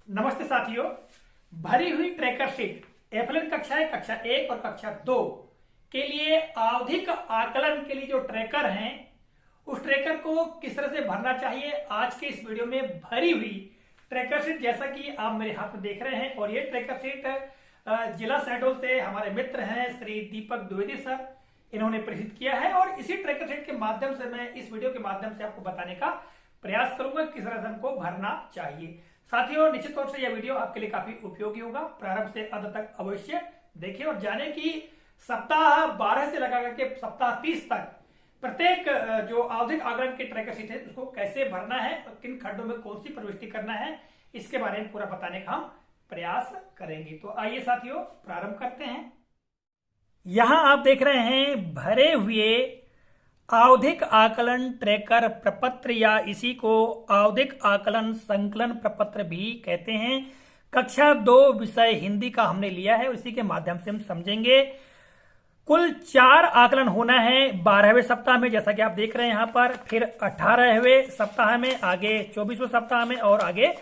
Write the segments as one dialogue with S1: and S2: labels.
S1: नमस्ते साथियों। भरी हुई ट्रैकर शीट एफएलएन कक्षाएं कक्षा 1 और कक्षा 2 के लिए आवधिक आकलन के लिए जो ट्रैकर हैं उस ट्रैकर को किस तरह से भरना चाहिए, आज के इस वीडियो में भरी हुई ट्रैकर शीट जैसा कि आप मेरे हाथ में देख रहे हैं। और ये ट्रैकर शीट जिला शहडोल से हमारे मित्र हैं श्री दीपक द्विवेदी सर, इन्होंने प्रेषित किया है। और इसी ट्रैकर शीट के माध्यम से मैं इस वीडियो के माध्यम से आपको बताने का प्रयास करूंगा किस तरह से हमको भरना चाहिए। साथियों, निश्चित तौर से यह वीडियो आपके लिए काफी उपयोगी होगा। प्रारंभ से अंत तक अवश्य देखिए और जाने कि सप्ताह 12 से लगा करके सप्ताह 30 तक प्रत्येक जो आवधिक आकलन की ट्रैकर शीट है उसको कैसे भरना है और किन खंडों में कौन सी प्रविष्टि करना है, इसके बारे में पूरा बताने का हम प्रयास करेंगे। तो आइए साथियों, प्रारंभ करते हैं। यहां आप देख रहे हैं भरे हुए आवधिक आकलन ट्रैकर प्रपत्र या इसी को आवधिक आकलन संकलन प्रपत्र भी कहते हैं। कक्षा 2 विषय हिंदी का हमने लिया है, उसी के माध्यम से हम समझेंगे। कुल 4 आकलन होना है 12वें सप्ताह में, जैसा कि आप देख रहे हैं यहां पर, फिर 18वें सप्ताह में, आगे 24वें सप्ताह में और आगे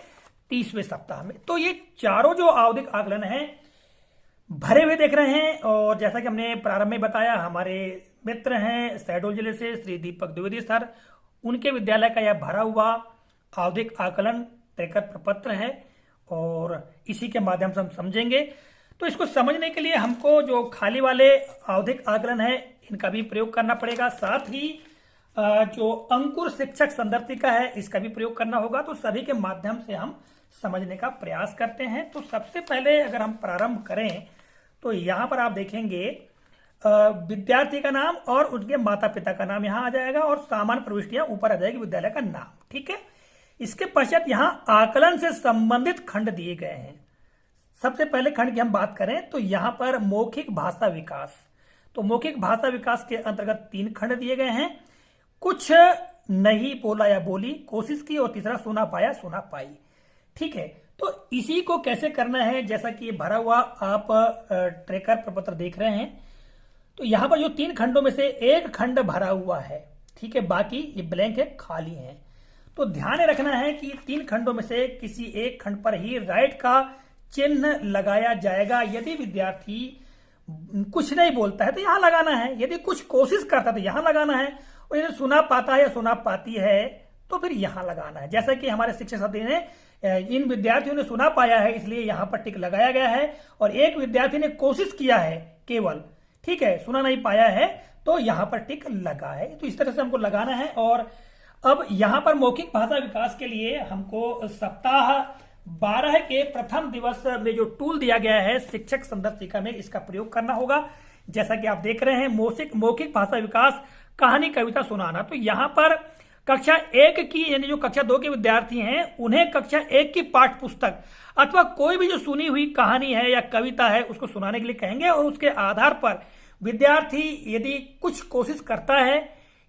S1: 30वें सप्ताह में। तो ये चारों जो आवधिक आकलन है भरे हुए देख रहे हैं। और जैसा कि हमने प्रारंभ में बताया, हमारे मित्र हैं शहडोल जिले से श्री दीपक द्विवेदी सर, उनके विद्यालय का यह भरा हुआ आवधिक आकलन ट्रैकर प्रपत्र है और इसी के माध्यम से हम समझेंगे। तो इसको समझने के लिए हमको जो खाली वाले आवधिक आकलन है इनका भी प्रयोग करना पड़ेगा, साथ ही जो अंकुर शिक्षक संदर्भिका है इसका भी प्रयोग करना होगा। तो सभी के माध्यम से हम समझने का प्रयास करते हैं। तो सबसे पहले अगर हम प्रारंभ करें तो यहां पर आप देखेंगे विद्यार्थी का नाम और उनके माता पिता का नाम यहां आ जाएगा और सामान्य प्रविष्टियां ऊपर आ जाएगी, विद्यालय का नाम। ठीक है, इसके पश्चात यहां आकलन से संबंधित खंड दिए गए हैं। सबसे पहले खंड की हम बात करें तो यहां पर मौखिक भाषा विकास, तो मौखिक भाषा विकास के अंतर्गत 3 खंड दिए गए हैं। कुछ नहीं बोला या बोली, कोशिश की, और तीसरा सुना पाया सुना पाई। ठीक है, तो इसी को कैसे करना है, जैसा कि ये भरा हुआ आप ट्रैकर प्रपत्र देख रहे हैं। तो यहां पर जो 3 खंडों में से एक खंड भरा हुआ है, ठीक है, बाकी ये ब्लैंक है, खाली है। तो ध्यान रखना है कि 3 खंडों में से किसी एक खंड पर ही राइट का चिन्ह लगाया जाएगा। यदि विद्यार्थी कुछ नहीं बोलता है तो यहां लगाना है, यदि कुछ कोशिश करता है तो यहां लगाना है, और यदि सुना पाता है या सुना पाती है तो फिर यहां लगाना है। जैसा कि हमारे शिक्षक साथी ने इन विद्यार्थियों ने सुना पाया है इसलिए यहां पर टिक लगाया गया है, और एक विद्यार्थी ने कोशिश किया है केवल, ठीक है, सुना नहीं पाया है तो यहां पर टिक लगा है। तो इस तरह से हमको लगाना है। और अब यहां पर मौखिक भाषा विकास के लिए हमको सप्ताह 12 के प्रथम दिवस में जो टूल दिया गया है शिक्षक संदर्भिका में, इसका प्रयोग करना होगा। जैसा कि आप देख रहे हैं मौखिक भाषा विकास, कहानी कविता सुनाना। तो यहां पर कक्षा 1 की यानी जो कक्षा 2 के विद्यार्थी हैं उन्हें कक्षा 1 की पाठ्य पुस्तक अथवा कोई भी जो सुनी हुई कहानी है या कविता है उसको सुनाने के लिए कहेंगे, और उसके आधार पर विद्यार्थी यदि कुछ कोशिश करता है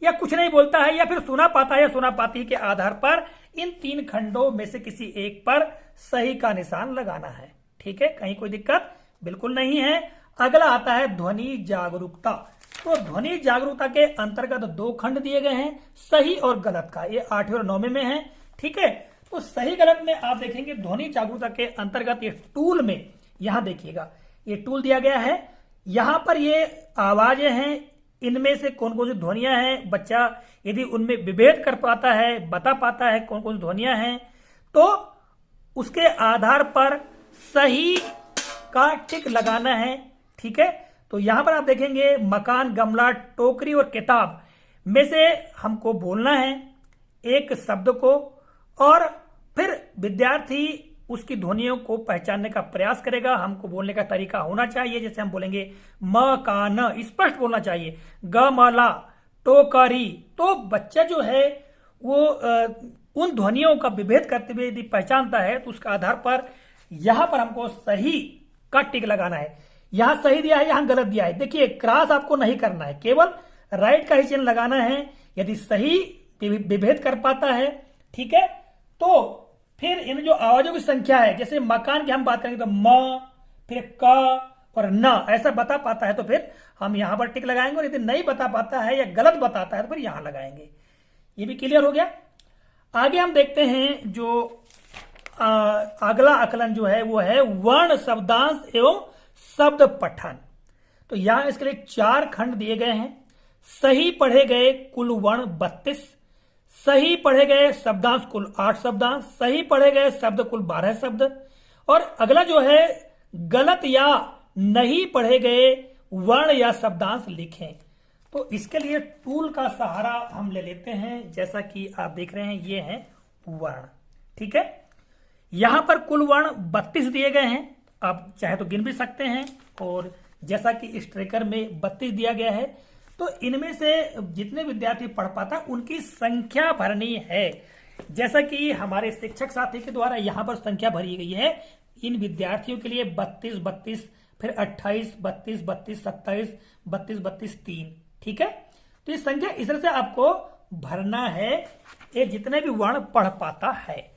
S1: या कुछ नहीं बोलता है या फिर सुना पाता है या सुना पाती के आधार पर इन 3 खंडों में से किसी एक पर सही का निशान लगाना है। ठीक है, कहीं कोई दिक्कत बिल्कुल नहीं है। अगला आता है ध्वनि जागरूकता। तो ध्वनि जागरूकता के अंतर्गत 2 खंड दिए गए हैं, सही और गलत का। ये 8वें और 9वें में है। ठीक है, तो सही गलत में आप देखेंगे ध्वनि जागरूकता के अंतर्गत ये टूल में, यहां देखिएगा ये टूल दिया गया है। यहां पर ये आवाजें हैं, इनमें से कौन कौन सी ध्वनियां हैं, बच्चा यदि उनमें विभेद कर पाता है, बता पाता है कौन कौन सी ध्वनियां हैं, तो उसके आधार पर सही का टिक लगाना है। ठीक है, तो यहां पर आप देखेंगे मकान, गमला, टोकरी और किताब में से हमको बोलना है एक शब्द को, और फिर विद्यार्थी उसकी ध्वनियों को पहचानने का प्रयास करेगा। हमको बोलने का तरीका होना चाहिए, जैसे हम बोलेंगे म का न, स्पष्ट बोलना चाहिए। ग मला, टोकरी, तो बच्चा जो है वो उन ध्वनियों का विभेद करते हुए यदि पहचानता है तो उसके आधार पर यहां पर हमको सही का टिक लगाना है। यहां सही दिया है, यहां गलत दिया है। देखिए, क्रॉस आपको नहीं करना है, केवल राइट का ही चिन्ह लगाना है। यदि सही विभेद कर पाता है, ठीक है, तो फिर इन जो आवाजों की संख्या है, जैसे मकान की हम बात करेंगे तो म, फिर क और न, ऐसा बता पाता है तो फिर हम यहां पर टिक लगाएंगे, और यदि नहीं बता पाता है या गलत बताता है तो फिर यहां लगाएंगे। ये भी क्लियर हो गया। आगे हम देखते हैं जो अगला आकलन जो है वो है वर्ण शब्दांश एवं शब्द पठन। तो यहां इसके लिए 4 खंड दिए गए हैं। सही पढ़े गए कुल वर्ण 32, सही पढ़े गए शब्दांश कुल 8 शब्दांश, सही पढ़े गए शब्द कुल 12 शब्द, और अगला जो है गलत या नहीं पढ़े गए वर्ण या शब्दांश लिखें। तो इसके लिए टूल का सहारा हम ले लेते हैं। जैसा कि आप देख रहे हैं ये है वर्ण, ठीक है। यहां पर कुल वर्ण 32 दिए गए हैं, आप चाहे तो गिन भी सकते हैं। और जैसा कि इस ट्रेकर में 32 दिया गया है, तो इनमें से जितने विद्यार्थी पढ़ पाता उनकी संख्या भरनी है। जैसा कि हमारे शिक्षक साथी के द्वारा यहां पर संख्या भरी गई है इन विद्यार्थियों के लिए 32 32, फिर 28 32 32 27 32 32 3, ठीक है। तो ये संख्या इस तरह से आपको भरना है, ये जितने भी वर्ण पढ़ पाता है।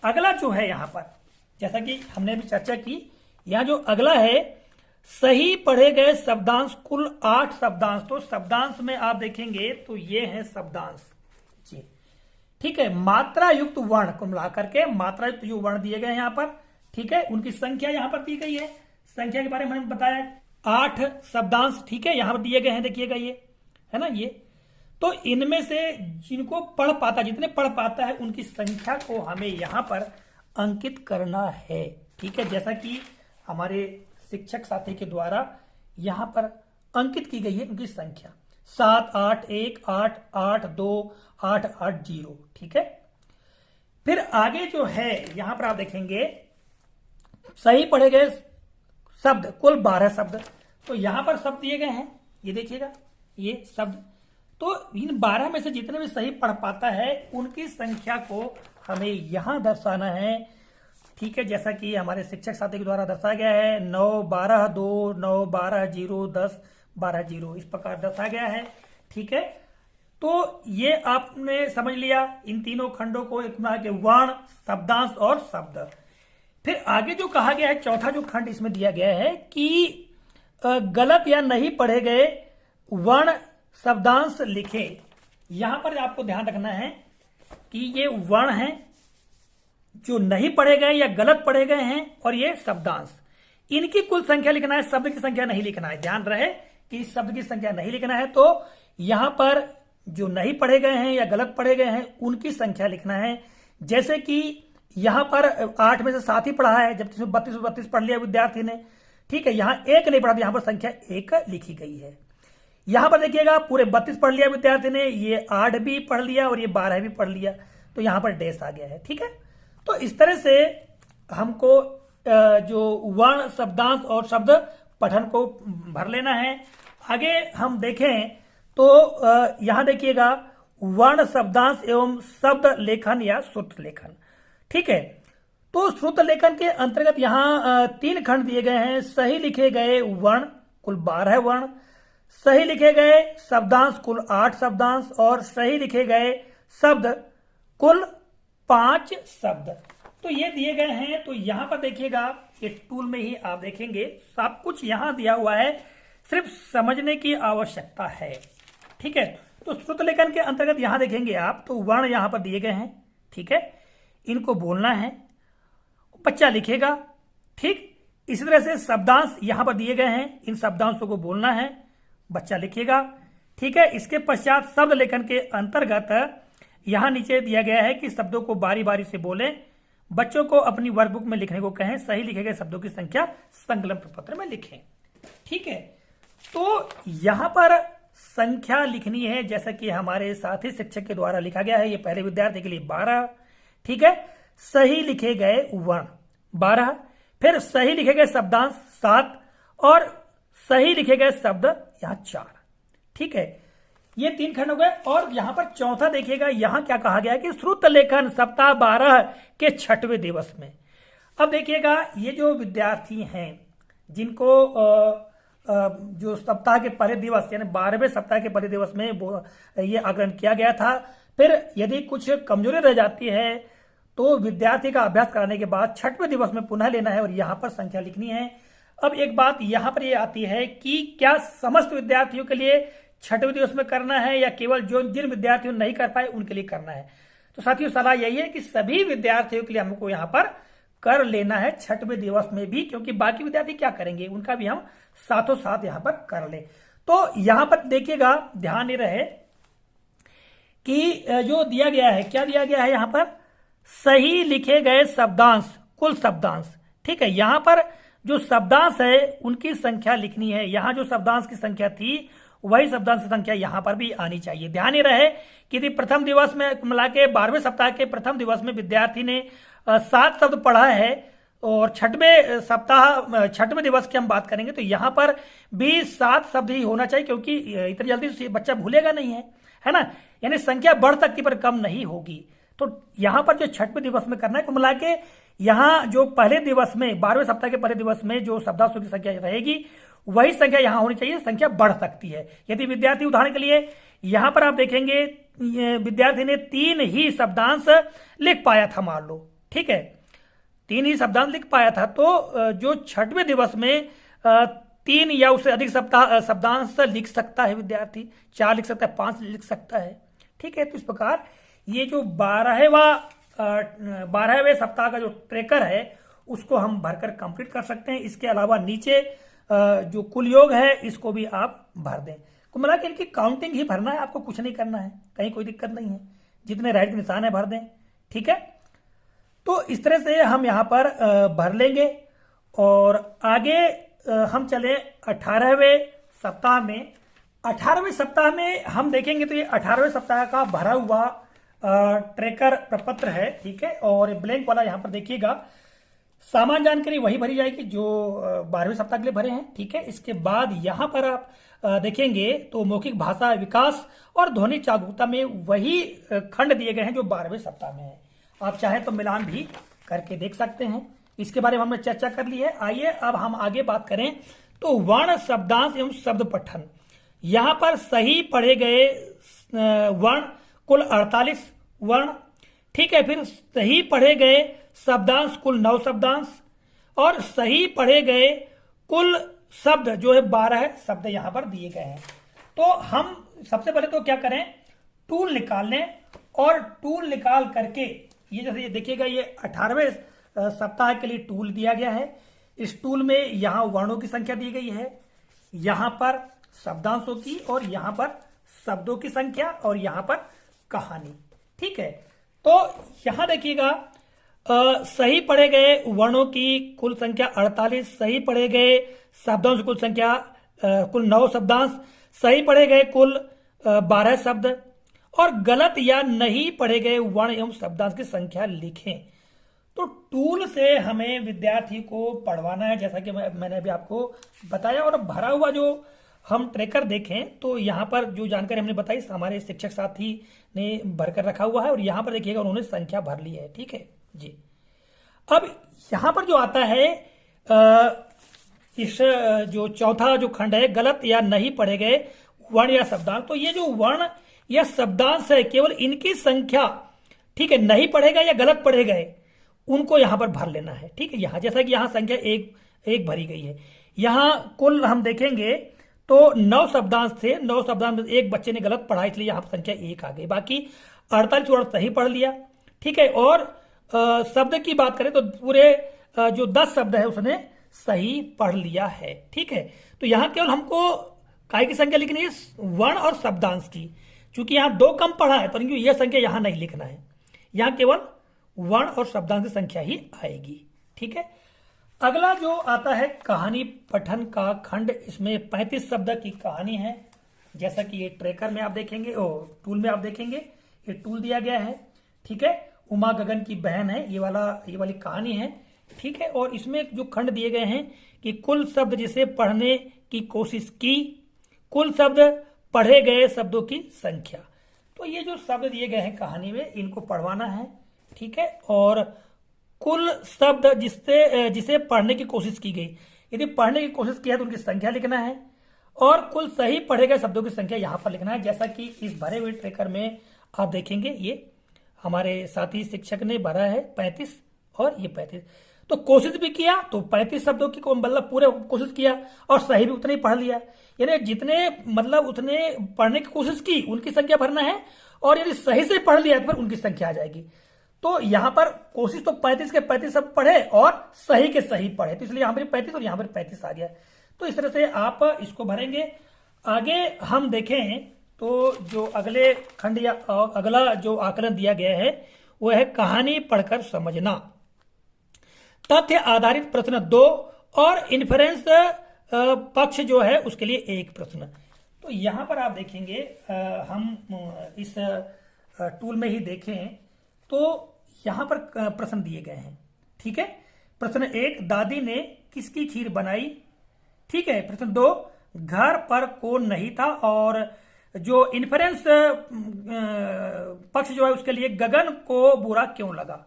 S1: अगला जो है यहां पर, जैसा कि हमने भी चर्चा की, यहां जो अगला है सही पढ़े गए शब्दांश कुल 8 शब्दांश। तो शब्दांश में आप देखेंगे तो ये है शब्दांश जी, ठीक है। मात्रा युक्त वर्ण को मिलाकर के मात्रा युक्त जो वर्ण दिए गए हैं यहां पर, ठीक है, उनकी संख्या यहां पर दी गई है। संख्या के बारे में हमने बताया 8 शब्दांश, ठीक है, यहां पर दिए गए हैं, देखिएगा ये है ना ये। तो इनमें से जिनको पढ़ पाता, जितने पढ़ पाता है उनकी संख्या को हमें यहां पर अंकित करना है, ठीक है। जैसा कि हमारे शिक्षक साथी के द्वारा यहां पर अंकित की गई है उनकी संख्या 7 8 1 8 8 2 8 8 0, ठीक है। फिर आगे जो है यहां पर आप देखेंगे सही पढ़े गए शब्द कुल 12 शब्द। तो यहां पर शब्द दिए गए हैं, ये देखिएगा ये शब्द। तो इन 12 में से जितने भी सही पढ़ पाता है उनकी संख्या को हमें यहां दर्शाना है, ठीक है। जैसा कि हमारे शिक्षक साथी के द्वारा दर्शाया गया है 9 12 2 9 12 0 10 12 0, इस प्रकार दर्शाया गया है, ठीक है। तो ये आपने समझ लिया इन तीनों खंडों को, एक के वर्ण, शब्दांश और शब्द। फिर आगे जो कहा गया है, चौथा जो खंड इसमें दिया गया है कि गलत या नहीं पढ़े गए वर्ण शब्दांश लिखें। यहां पर आपको ध्यान रखना है कि ये वर्ण हैं जो नहीं पढ़े गए या गलत पढ़े गए हैं, और ये शब्दांश, इनकी कुल संख्या लिखना है, शब्द की संख्या नहीं लिखना है। ध्यान रहे कि इस शब्द की संख्या नहीं लिखना है। तो यहां पर जो नहीं पढ़े गए हैं या गलत पढ़े गए हैं उनकी संख्या लिखना है। जैसे कि यहां पर 8 में से 7 ही पढ़ा है, जबकि 32 32 पढ़ लिया विद्यार्थी ने, ठीक है। यहां 1 नहीं पढ़ा, तो यहां पर संख्या 1 लिखी गई है। यहां पर देखिएगा पूरे 32 पढ़ लिया विद्यार्थी ने, ये 8 भी पढ़ लिया और ये 12 भी पढ़ लिया, तो यहां पर डैश आ गया है, ठीक है। तो इस तरह से हमको जो वर्ण, शब्दांश और शब्द पठन को भर लेना है। आगे हम देखें तो यहां देखिएगा वर्ण, शब्दांश एवं शब्द लेखन या श्रुत लेखन, ठीक है। तो श्रुत लेखन के अंतर्गत यहां 3 खंड दिए गए हैं। सही लिखे गए वर्ण कुल 12 वर्ण, सही लिखे गए शब्दांश कुल 8 शब्दांश, और सही लिखे गए शब्द कुल 5 शब्द। तो ये दिए गए हैं। तो यहां पर देखिएगा ये टूल में ही आप देखेंगे सब कुछ यहां दिया हुआ है, सिर्फ समझने की आवश्यकता है, ठीक है। तो श्रुत लेखन के अंतर्गत यहां देखेंगे आप, तो वर्ण यहां पर दिए गए हैं, ठीक है, इनको बोलना है, बच्चा लिखेगा, ठीक। इसी तरह से शब्दांश यहां पर दिए गए हैं, इन शब्दांशों को बोलना है, बच्चा लिखेगा, ठीक है। इसके पश्चात शब्द लेखन के अंतर्गत यहां नीचे दिया गया है कि शब्दों को बारी बारी से बोलें, बच्चों को अपनी वर्कबुक में लिखने को कहें, सही लिखे गए शब्दों की संख्या संकलन प्रपत्र में लिखें, ठीक है। तो यहां पर संख्या लिखनी है जैसा कि हमारे साथी शिक्षक के द्वारा लिखा गया है। ये पहले विद्यार्थी के लिए 12, ठीक है। सही लिखे गए वर्ण 12, फिर सही लिखे गए शब्दांश 7, और सही लिखे गए शब्द यहां 4, ठीक है। ये 3 खंड हो गए। और यहां पर चौथा देखिएगा, यहां क्या कहा गया है कि श्रुत लेखन सप्ताह 12 के 6वें दिवस में। अब देखिएगा ये जो विद्यार्थी हैं जिनको जो सप्ताह के पहले दिवस यानी 12वें सप्ताह के पहले दिवस में ये आकलन किया गया था, फिर यदि कुछ कमजोरी रह जाती है तो विद्यार्थी का अभ्यास कराने के बाद 6वें दिवस में पुनः लेना है और यहां पर संख्या लिखनी है। अब एक बात यहां पर ये आती है कि क्या समस्त विद्यार्थियों के लिए 6वें दिवस में करना है या केवल जो जिन विद्यार्थियों नहीं कर पाए उनके लिए करना है। तो साथियों सलाह यही है कि सभी विद्यार्थियों के लिए हमको यहाँ पर कर लेना है छठवें दिवस में भी, क्योंकि बाकी विद्यार्थी क्या करेंगे उनका भी हम साथों साथ यहां पर कर ले। तो यहां पर देखिएगा, ध्यान ये रहे कि जो दिया गया है, क्या दिया गया है यहां पर, सही लिखे गए शब्दांश, कुल शब्दांश। ठीक है, यहां पर जो शब्दांश है उनकी संख्या लिखनी है। यहां जो शब्दांश की संख्या थी वही शब्दांश की संख्या यहां पर भी आनी चाहिए। ध्यान ये रहे कि यदि प्रथम दिवस में मिला के 12वें सप्ताह के प्रथम दिवस में विद्यार्थी ने 7 शब्द पढ़ा है और छठवें दिवस की हम बात करेंगे तो यहां पर भी 7 शब्द ही होना चाहिए, क्योंकि इतनी जल्दी से बच्चा भूलेगा नहीं है ना, यानी संख्या बढ़ सकती पर कम नहीं होगी। तो यहां पर जो छठवें दिवस में करना है, मिला के यहां जो पहले दिवस में 12वें सप्ताह के पहले दिवस में जो शब्दांशों की संख्या रहेगी वही संख्या यहां होनी चाहिए, संख्या बढ़ सकती है। यदि विद्यार्थी, उदाहरण के लिए यहां पर आप देखेंगे विद्यार्थी ने 3 ही शब्दांश लिख पाया था, मान लो, ठीक है, 3 ही शब्दांश लिख पाया था, तो जो छठवें दिवस में 3 या उससे अधिक शब्दांश लिख सकता है विद्यार्थी, 4 लिख सकता है, 5 लिख सकता है। ठीक है, तो इस प्रकार ये जो 12वें सप्ताह का जो ट्रेकर है उसको हम भरकर कंप्लीट कर सकते हैं। इसके अलावा नीचे जो कुल योग है इसको भी आप भर दें। कुल मिला के इनकी काउंटिंग ही भरना है, आपको कुछ नहीं करना है, कहीं कोई दिक्कत नहीं है, जितने राइट के निशान है भर दें। ठीक है, तो इस तरह से हम यहां पर भर लेंगे और आगे हम चले 18वें सप्ताह में। 18वें सप्ताह में हम देखेंगे तो ये 18वें सप्ताह का भरा हुआ ट्रेकर प्रपत्र है। ठीक है, और ब्लैंक वाला यहां पर देखिएगा, सामान्य जानकारी वही भरी जाएगी जो 12वें सप्ताह के लिए भरे हैं। ठीक है, इसके बाद यहां पर आप देखेंगे तो मौखिक भाषा विकास और ध्वनि जागरूकता में वही खंड दिए गए हैं जो 12वें सप्ताह में है। आप चाहे तो मिलान भी करके देख सकते हैं। इसके बारे में हमने चर्चा कर ली है। आइए अब हम आगे बात करें तो वर्ण, शब्दांश एवं शब्द पठन। यहां पर सही पढ़े गए वर्ण कुल 48 वर्ण। ठीक है, फिर सही पढ़े गए शब्दांश कुल 9 शब्दांश और सही पढ़े गए कुल शब्द जो है 12 शब्द यहां पर दिए गए हैं। तो हम सबसे पहले तो क्या करें, टूल निकाल लें और टूल निकाल करके ये जैसे ये देखिएगा, ये 18वें सप्ताह के लिए टूल दिया गया है। इस टूल में यहां वर्णों की संख्या दी गई है, यहां पर शब्दांशों की और यहां पर शब्दों की संख्या और यहां पर कहानी। ठीक है, तो यहां देखिएगा सही पढ़े गए वर्णों की कुल संख्या 48, सही पढ़े गए शब्दांश कुल संख्या कुल 9 शब्दांश, सही पढ़े गए कुल 12 शब्द और गलत या नहीं पढ़े गए वर्ण एवं शब्दांश की संख्या लिखें। तो टूल से हमें विद्यार्थी को पढ़वाना है, जैसा कि मैंने अभी आपको बताया। और भरा हुआ जो हम ट्रेकर देखें तो यहाँ पर जो जानकारी हमने बताई हमारे शिक्षक साथी ने भरकर रखा हुआ है और यहाँ पर देखिएगा उन्होंने संख्या भर ली है। ठीक है जी, अब यहाँ पर जो आता है इस जो चौथा जो खंड है, गलत या नहीं पढ़े गए वर्ण या शब्दांश, तो ये जो वर्ण या शब्दांश है केवल इनकी संख्या, ठीक है, नहीं पढ़े गए या गलत पढ़े गए उनको यहां पर भर लेना है। ठीक है, यहां जैसा कि यहां संख्या एक भरी गई है, यहां कुल हम देखेंगे तो 9 शब्दांश थे, 9 शब्दांश में एक बच्चे ने गलत पढ़ा इसलिए यहां पर संख्या 1 आ गई, बाकी 48 वर्ण सही पढ़ लिया। ठीक है, और शब्द की बात करें तो पूरे जो 10 शब्द है उसने सही पढ़ लिया है। ठीक है, तो यहां केवल हमको काय की संख्या लिखनी है, वर्ण और शब्दांश की, क्योंकि यहां 2 कम पढ़ा है परंतु यह संख्या यहां नहीं लिखना है, यहां केवल वर्ण और शब्दांश की संख्या ही आएगी। ठीक है, अगला जो आता है कहानी पठन का खंड, इसमें 35 शब्द की कहानी है, जैसा कि ये ट्रेकर में आप देखेंगे और टूल में आप देखेंगे, ये टूल दिया गया है। ठीक है, उमा गगन की बहन है, ये वाली कहानी है। ठीक है, और इसमें जो खंड दिए गए हैं कि कुल शब्द जिसे पढ़ने की कोशिश की, कुल शब्द पढ़े गए शब्दों की संख्या। तो ये जो शब्द दिए गए हैं कहानी में इनको पढ़वाना है। ठीक है, और कुल शब्द जिसे पढ़ने की कोशिश की गई, यदि पढ़ने की कोशिश की है तो उनकी संख्या लिखना है और कुल सही पढ़े गए शब्दों की संख्या यहां पर लिखना है, जैसा कि इस भरे हुए ट्रेकर में आप देखेंगे। ये हमारे साथी शिक्षक ने भरा है 35 और ये 35, तो कोशिश भी किया तो 35 शब्दों की मतलब पूरे कोशिश किया और सही भी उतने ही पढ़ लिया, यानी जितने मतलब उतने पढ़ने की कोशिश की उनकी संख्या भरना है और यदि सही से पढ़ लिया तो फिर उनकी संख्या आ जाएगी। तो यहां पर कोशिश तो 35 के 35 सब पढ़े और सही के सही पढ़े, तो इसलिए यहां पर 35 और यहां पर 35 आ गया। तो इस तरह से आप इसको भरेंगे। आगे हम देखें तो जो अगले खंड या अगला जो आकलन दिया गया है वो है कहानी पढ़कर समझना। तथ्य आधारित प्रश्न 2 और इन्फरेंस पक्ष जो है उसके लिए 1 प्रश्न। तो यहां पर आप देखेंगे हम इस टूल में ही देखें तो यहां पर प्रश्न दिए गए हैं। ठीक है, प्रश्न 1, दादी ने किसकी खीर बनाई। ठीक है, प्रश्न 2, घर पर कौन नहीं था, और जो इन्फरेंस पक्ष जो है उसके लिए गगन को बुरा क्यों लगा।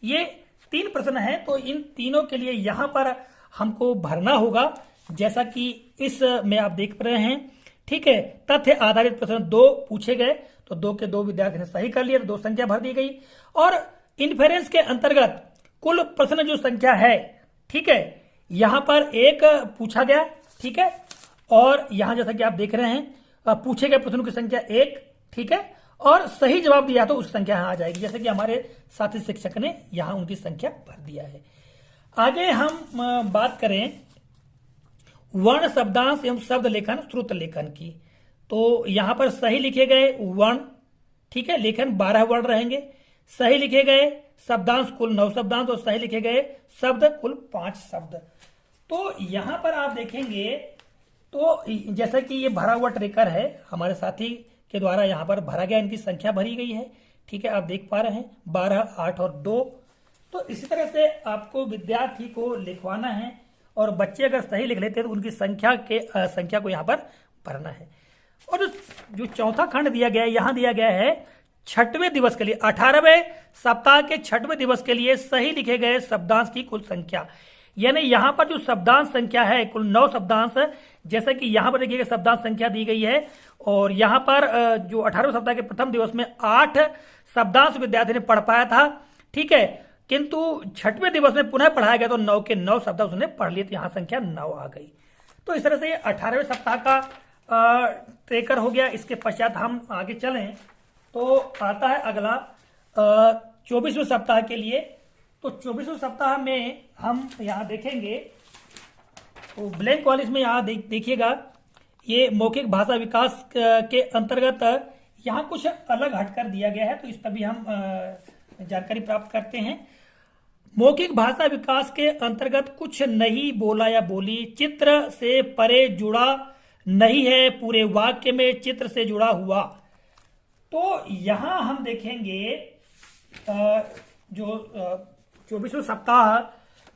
S1: ये 3 प्रश्न हैं, तो इन तीनों के लिए यहां पर हमको भरना होगा, जैसा कि इस में आप देख रहे हैं। ठीक है, तथ्य आधारित प्रश्न 2 पूछे गए, तो 2 के 2 विद्यार्थी ने सही कर लिया, तो 2 संख्या भर दी गई। और इन्फेरेंस के अंतर्गत कुल प्रश्न जो संख्या है, ठीक है, यहां पर 1 पूछा गया। ठीक है, और यहां जैसा कि आप देख रहे हैं पूछे गए प्रश्नों की संख्या 1। ठीक है, और सही जवाब दिया तो उस संख्या यहां आ जाएगी, जैसे कि हमारे साथी शिक्षक ने यहां उनकी संख्या भर दिया है। आगे हम बात करें वर्ण शब्दांश एवं शब्द लेखन श्रुत लेखन की, तो यहां पर सही लिखे गए वर्ण, ठीक है, लेखन 12 वर्ण रहेंगे। सही लिखे गए शब्दांश कुल 9 शब्दांश, और सही लिखे गए शब्द कुल 5 शब्द। तो यहां पर आप देखेंगे तो जैसा कि ये भरा हुआ ट्रेकर है, हमारे साथी के द्वारा यहां पर भरा गया, इनकी संख्या भरी गई है। ठीक है, आप देख पा रहे हैं 12, 8 और 2। तो इसी तरह से आपको विद्यार्थी को लिखवाना है, और बच्चे अगर सही लिख लेते हैं तो उनकी संख्या को यहाँ पर भरना है। और जो चौथा खंड दिया गया है, यहाँ दिया गया है 6वें दिवस के लिए, 18वें सप्ताह के 6वें दिवस के लिए सही लिखे गए शब्दांश की कुल संख्या। यानी यहाँ पर जो शब्दांश संख्या है कुल 9 शब्दांश, जैसे कि यहाँ पर देखिएगा शब्दांश संख्या दी गई है, और यहाँ पर जो 18वें सप्ताह के प्रथम दिवस में 8 शब्दांश विद्यार्थी ने पढ़ पाया था। ठीक है, किंतु 6वें दिवस में पुनः पढ़ाया गया तो 9 के 9 शब्द उसने पढ़ लिए, तो यहाँ संख्या 9 आ गई। तो इस तरह से 18वें सप्ताह का ट्रेकर हो गया। इसके पश्चात हम आगे चलें तो आता है अगला 24वें सप्ताह के लिए। तो 24वें सप्ताह में हम यहाँ देखेंगे तो ब्लैंक वाले में यहाँ देखिएगा, ये मौखिक भाषा विकास के अंतर्गत यहाँ कुछ अलग हटकर दिया गया है, तो इस पर भी हम जानकारी प्राप्त करते हैं। मौखिक भाषा विकास के अंतर्गत कुछ नहीं बोला या बोली चित्र से परे जुड़ा नहीं है, पूरे वाक्य में चित्र से जुड़ा हुआ। तो यहां हम देखेंगे जो 24वें सप्ताह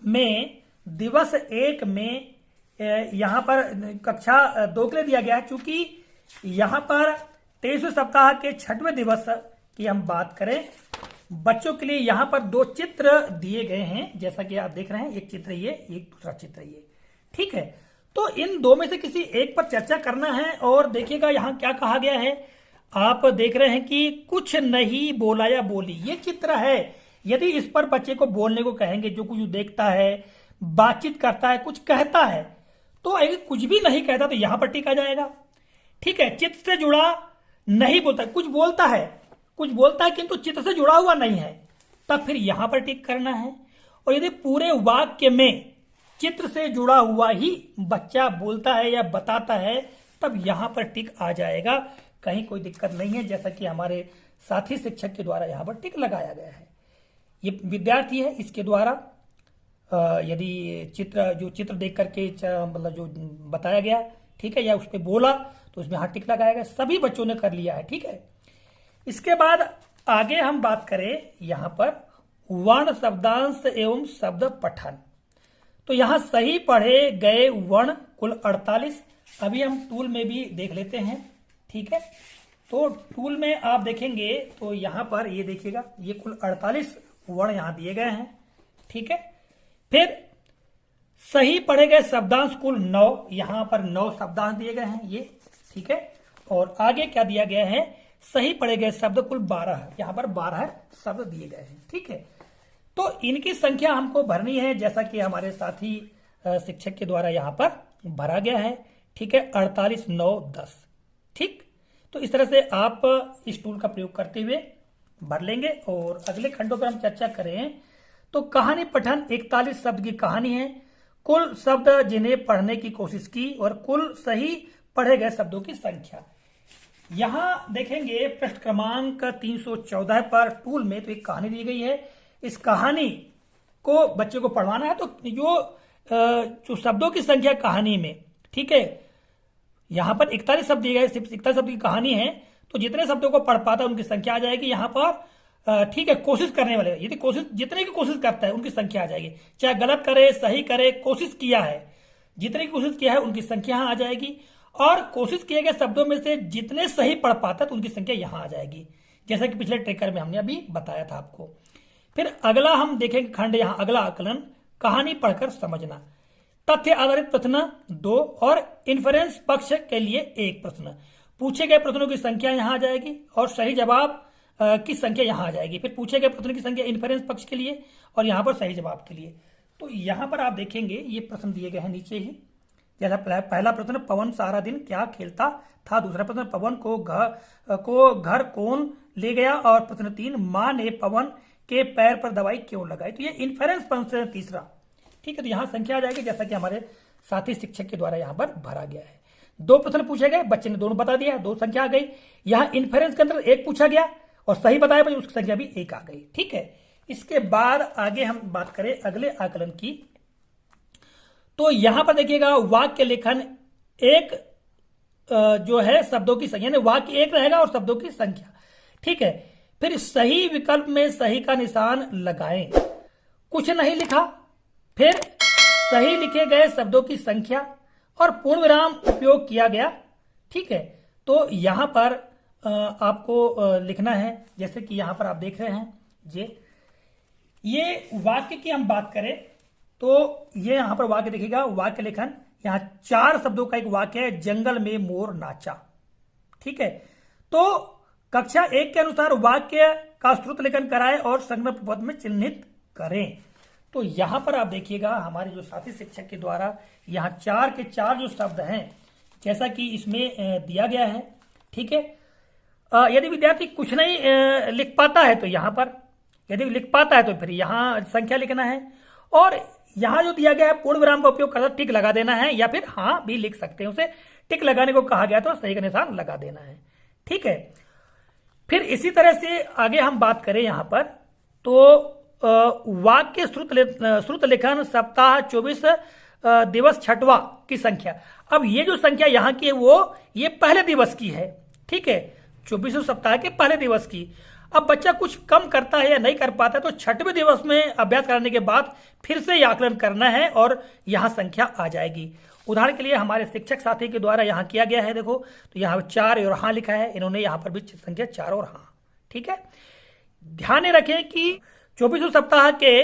S1: में दिवस 1 में यहां पर कक्षा 2 के लिए दिया गया है। चूंकि यहां पर 23वें सप्ताह के 6वें दिवस की हम बात करें, बच्चों के लिए यहां पर 2 चित्र दिए गए हैं, जैसा कि आप देख रहे हैं, एक चित्र ये, एक दूसरा चित्र ये। ठीक है, तो इन 2 में से किसी एक पर चर्चा करना है। और देखिएगा यहां क्या कहा गया है, आप देख रहे हैं कि कुछ नहीं बोला या बोली, ये चित्र है। यदि इस पर बच्चे को बोलने को कहेंगे, जो कुछ देखता है, बातचीत करता है, कुछ कहता है, तो अगर कुछ भी नहीं कहता तो यहां पर टिक आ जाएगा। ठीक है, चित्र से जुड़ा नहीं बोलता, कुछ बोलता है किंतु चित्र से जुड़ा हुआ नहीं है, तब फिर यहां पर टिक करना है। और यदि पूरे वाक्य में चित्र से जुड़ा हुआ ही बच्चा बोलता है या बताता है, तब यहां पर टिक आ जाएगा, कहीं कोई दिक्कत नहीं है, जैसा कि हमारे साथी शिक्षक के द्वारा यहां पर टिक लगाया गया है। ये विद्यार्थी है, इसके द्वारा यदि चित्र देख करके मतलब जो बताया गया, ठीक है, या उस पर बोला तो उसमें हाँ टिक लगाया गया। सभी बच्चों ने कर लिया है। ठीक है, इसके बाद आगे हम बात करें यहां पर वर्ण शब्दांश एवं शब्द पठन। तो यहां सही पढ़े गए वर्ण कुल 48। अभी हम टूल में भी देख लेते हैं। ठीक है, तो टूल में आप देखेंगे तो यहां पर ये देखिएगा, ये कुल 48 वर्ण यहां दिए गए हैं। ठीक है, फिर सही पढ़े गए शब्दांश कुल 9, यहां पर 9 शब्दांश दिए गए हैं ये। ठीक है, और आगे क्या दिया गया है, सही पढ़े गए शब्द कुल 12 है, यहां पर 12 शब्द दिए गए हैं। ठीक है, तो इनकी संख्या हमको भरनी है, जैसा कि हमारे साथी शिक्षक के द्वारा यहां पर भरा गया है। ठीक है, 48, 9, 10। ठीक, तो इस तरह से आप इस टूल का प्रयोग करते हुए भर लेंगे और अगले खंडों पर हम चर्चा करें। तो कहानी पठन 41 शब्द की कहानी है। कुल शब्द जिन्हें पढ़ने की कोशिश की और कुल सही पढ़े गए शब्दों की संख्या। यहां देखेंगे पृष्ठ क्रमांक 314 पर टूल में तो एक कहानी दी गई है। इस कहानी को बच्चे को पढ़वाना है। तो जो शब्दों की संख्या कहानी में, ठीक है, यहां पर 41 शब्द दिए गए, सिर्फ 41 शब्द की कहानी है। तो जितने शब्दों को पढ़ पाता है उनकी संख्या आ जाएगी यहां पर। ठीक है, कोशिश करने वाले यदि कोशिश जितने की कोशिश करता है उनकी संख्या आ जाएगी। चाहे गलत करे सही करे, कोशिश किया है, जितने की कोशिश किया है उनकी संख्या यहां आ जाएगी। और कोशिश किए गए शब्दों में से जितने सही पढ़ पाता है तो उनकी संख्या यहां आ जाएगी, जैसा कि पिछले ट्रेकर में हमने अभी बताया था आपको। फिर अगला हम देखेंगे खंड, यहां अगला आकलन, कहानी पढ़कर समझना। तथ्य आधारित प्रश्न 2 और इन्फरेंस पक्ष के लिए 1 प्रश्न। पूछे गए प्रश्नों की संख्या यहां आ जाएगी और सही जवाब की संख्या यहां आ जाएगी। फिर पूछे गए प्रश्नों की संख्या इन्फरेंस पक्ष के लिए और यहां पर सही जवाब के लिए। तो यहां पर आप देखेंगे ये प्रश्न दिए गए हैं नीचे ही। जैसा पहला प्रश्न, पवन सारा दिन क्या खेलता था। दूसरा प्रश्न, पवन को घर कौन ले गया। और प्रश्न 3, माँ ने पवन के पैर पर दवाई क्यों लगाई। तो ये इन्फरेंस प्रश्न तीसरा, ठीक है। तो यहां संख्या आ जाएगी जैसा कि हमारे साथी शिक्षक के द्वारा यहां पर भरा गया है। 2 प्रश्न पूछे गए, बच्चे ने दोनों बता दिया, 2 संख्या आ गई। यहां इन्फरेंस के अंदर 1 पूछा गया और सही बताया भाई, उसकी संख्या भी 1 आ गई, ठीक है। इसके बाद आगे हम बात करें अगले आकलन की। तो यहां पर देखिएगा वाक्य लेखन 1 जो है शब्दों की संख्या, वाक्य 1 रहेगा और शब्दों की संख्या, ठीक है। फिर सही विकल्प में सही का निशान लगाएं। कुछ नहीं लिखा, फिर सही लिखे गए शब्दों की संख्या और पूर्ण विराम उपयोग किया गया, ठीक है। तो यहां पर आपको लिखना है, जैसे कि यहां पर आप देख रहे हैं ये वाक्य की हम बात करें तो ये यहां पर वाक्य देखिएगा, वाक्य लेखन यहां 4 शब्दों का एक वाक्य है, जंगल में मोर नाचा, ठीक है। तो कक्षा 1 के अनुसार वाक्य का श्रुत लेखन कराएं और संज्ञा पद में चिन्हित करें। तो यहां पर आप देखिएगा हमारे जो साथी शिक्षक के द्वारा यहां 4 के 4 जो शब्द हैं जैसा कि इसमें दिया गया है, ठीक है। यदि विद्यार्थी कुछ नहीं लिख पाता है तो यहां पर, यदि लिख पाता है तो फिर यहां संख्या लिखना है और यहां जो दिया गया है पूर्ण विराम का उपयोग कर टिक लगा देना है या फिर हां भी लिख सकते हैं, उसे टिक लगाने को कहा गया तो सही का निशान लगा देना है, ठीक है। फिर इसी तरह से आगे हम बात करें यहां पर तो वाक्य श्रुत लेखन सप्ताह 24 दिवस छठवां की संख्या। अब ये जो संख्या यहां की है वो ये पहले दिवस की है, ठीक है, 24 सप्ताह के पहले दिवस की। अब बच्चा कुछ कम करता है या नहीं कर पाता है तो 6वें दिवस में अभ्यास कराने के बाद फिर से आकलन करना है और यहां संख्या आ जाएगी। उदाहरण के लिए हमारे शिक्षक साथी के द्वारा यहां किया गया है, देखो तो यहां 4 और हां लिखा है, इन्होंने यहां पर भी संख्या 4 और हां, ठीक है। ध्यान रखें कि 24 सप्ताह के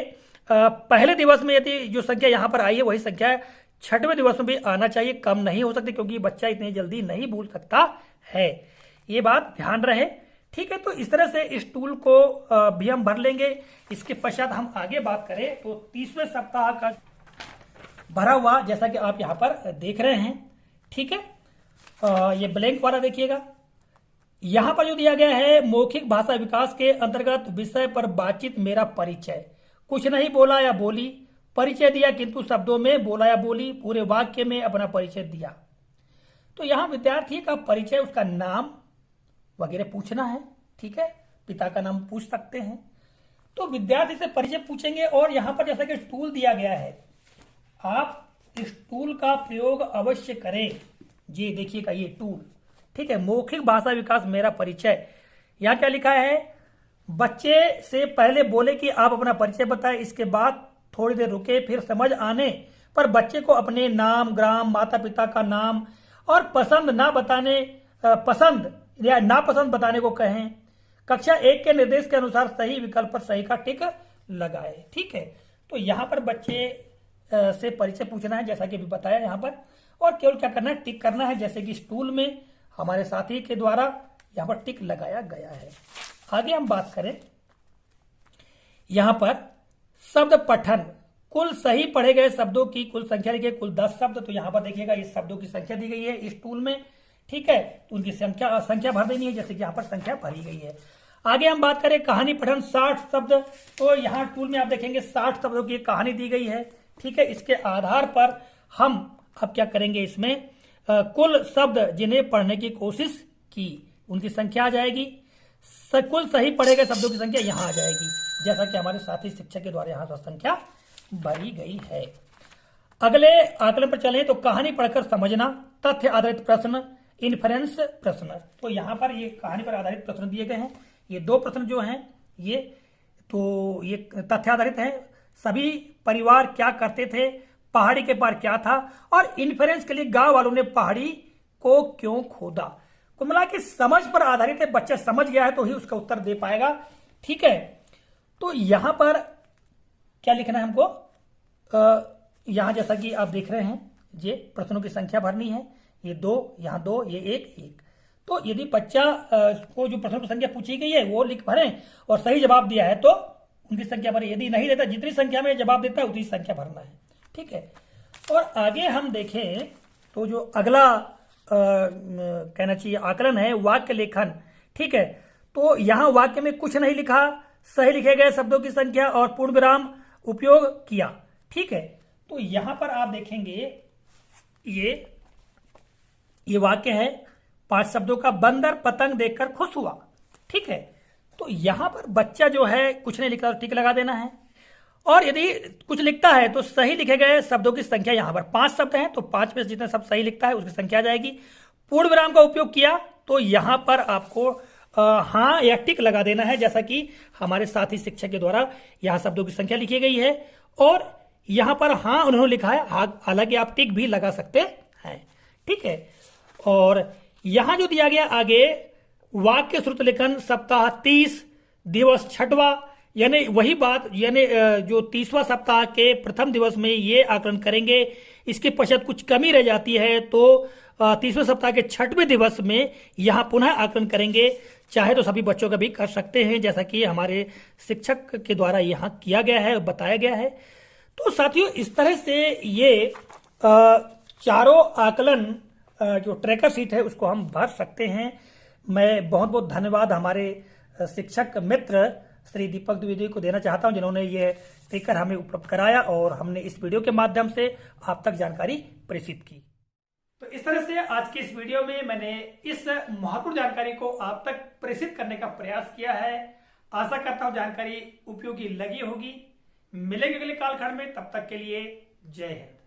S1: पहले दिवस में यदि जो संख्या यहां पर आई है वही संख्या 6वें दिवस में भी आना चाहिए, कम नहीं हो सकती क्योंकि बच्चा इतनी जल्दी नहीं भूल सकता है, ये बात ध्यान रहे, ठीक है। तो इस तरह से इस टूल को भी हम भर लेंगे। इसके पश्चात हम आगे बात करें तो 30वें सप्ताह का भरा हुआ जैसा कि आप यहां पर देख रहे हैं, ठीक है। ये ब्लैंक वाला देखिएगा, यहां पर जो दिया गया है मौखिक भाषा विकास के अंतर्गत विषय पर बातचीत मेरा परिचय। कुछ नहीं बोला या बोली, परिचय दिया किंतु शब्दों में बोला या बोली, पूरे वाक्य में अपना परिचय दिया। तो यहां विद्यार्थी का परिचय, उसका नाम वगैरह पूछना है, ठीक है, पिता का नाम पूछ सकते हैं। तो विद्यार्थी से परिचय पूछेंगे और यहां पर जैसा कि टूल दिया गया है आप इस टूल का प्रयोग अवश्य करें। जी देखिएगा ये टूल, ठीक है, मौखिक भाषा विकास मेरा परिचय। यहां क्या लिखा है, बच्चे से पहले बोले कि आप अपना परिचय बताएं, इसके बाद थोड़ी देर रुके, फिर समझ आने पर बच्चे को अपने नाम, ग्राम, माता पिता का नाम और पसंद या नापसंद बताने को कहें। कक्षा 1 के निर्देश के अनुसार सही विकल्प पर सही का टिक लगाए, ठीक है। तो यहां पर बच्चे से परिचय पूछना है जैसा कि अभी बताया यहां पर, और केवल क्या करना है, टिक करना है, जैसे कि स्टूल में हमारे साथी के द्वारा यहां पर टिक लगाया गया है। आगे हम बात करें यहां पर शब्द पठन, कुल सही पढ़े गए शब्दों की कुल संख्या लिखिए, कुल 10 शब्द। तो यहां पर देखिएगा इस शब्दों की संख्या दी गई है इस टूल में, ठीक है। तो उनकी संख्या भर देनी है जैसे कि यहां पर संख्या भरी गई है। आगे हम बात करें कहानी पठन 60 शब्द, तो यहाँ टूल में आप देखेंगे 60 शब्दों की कहानी दी गई है। ठीक है, इसके आधार पर हम अब क्या करेंगे, इसमें कुल शब्द जिन्हें पढ़ने की कोशिश की उनकी संख्या आ जाएगी, कुल सही पढ़े गए शब्दों की संख्या यहाँ आ जाएगी, जैसा कि हमारे साथी शिक्षक के द्वारा यहाँ संख्या भरी गई है। अगले आकलन पर चलें तो कहानी पढ़कर समझना, तथ्य आधारित प्रश्न, इन्फरेंस प्रश्न। तो यहाँ पर ये कहानी पर आधारित प्रश्न दिए गए हैं। ये 2 प्रश्न जो हैं ये तथ्य आधारित हैं। सभी परिवार क्या करते थे, पहाड़ी के पार क्या था, और इन्फरेंस के लिए गांव वालों ने पहाड़ी को क्यों खोदा। कुल मिला के समझ पर आधारित है, बच्चा समझ गया है तो ही उसका उत्तर दे पाएगा। ठीक है, तो यहां पर क्या लिखना है हमको, यहां जैसा कि आप देख रहे हैं ये प्रश्नों की संख्या भरनी है, ये 2, यहाँ 2, ये 1। तो यदि बच्चा को जो प्रश्नों की संख्या पूछी गई है वो लिख भरें और सही जवाब दिया है तो उनकी संख्या भरें, यदि नहीं देता जितनी संख्या में जवाब देता है उतनी संख्या भरना है। ठीक है, और आगे हम देखें तो जो अगला कहना चाहिए आकलन है वाक्य लेखन। ठीक है, तो यहां वाक्य में कुछ नहीं लिखा, सही लिखे गए शब्दों की संख्या और पूर्ण विराम उपयोग किया। ठीक है, तो यहां पर आप देखेंगे ये वाक्य है 5 शब्दों का, बंदर पतंग देखकर खुश हुआ। ठीक है, तो यहां पर बच्चा जो है कुछ नहीं लिखा तो टिक लगा देना है, और यदि कुछ लिखता है तो सही लिखे गए शब्दों की संख्या यहां पर 5 शब्द हैं तो 5 में से जितने शब्द सही लिखता है उसकी संख्या आ जाएगी। पूर्ण विराम का उपयोग किया तो यहां पर आपको हाँ या टिक लगा देना है, जैसा कि हमारे साथी शिक्षक के द्वारा यहां शब्दों की संख्या लिखी गई है, और यहां पर हाँ उन्होंने लिखा है, हालांकि आप टिक भी लगा सकते हैं। ठीक है, और यहां जो दिया गया आगे वाक्य श्रुत लेखन सप्ताह 30 दिवस 6वां, यानी वही बात, यानी जो 30वां सप्ताह के प्रथम दिवस में ये आकलन करेंगे, इसके पश्चात कुछ कमी रह जाती है तो 30वें सप्ताह के 6वें दिवस में यहां पुनः आकलन करेंगे। चाहे तो सभी बच्चों का भी कर सकते हैं, जैसा कि हमारे शिक्षक के द्वारा यहाँ किया गया है, बताया गया है। तो साथियों इस तरह से ये चारों आकलन जो ट्रैकर शीट है उसको हम भर सकते हैं। मैं बहुत बहुत धन्यवाद हमारे शिक्षक मित्र श्री दीपक द्विवेदी को देना चाहता हूं, जिन्होंने ये ट्रैकर हमें उपलब्ध कराया और हमने इस वीडियो के माध्यम से आप तक जानकारी प्रेषित की। तो इस तरह से आज की इस वीडियो में मैंने इस महत्वपूर्ण जानकारी को आप तक प्रेषित करने का प्रयास किया है। आशा करता हूं जानकारी उपयोगी लगी होगी। मिलेंगे अगले कालखंड में, तब तक के लिए जय हिंद।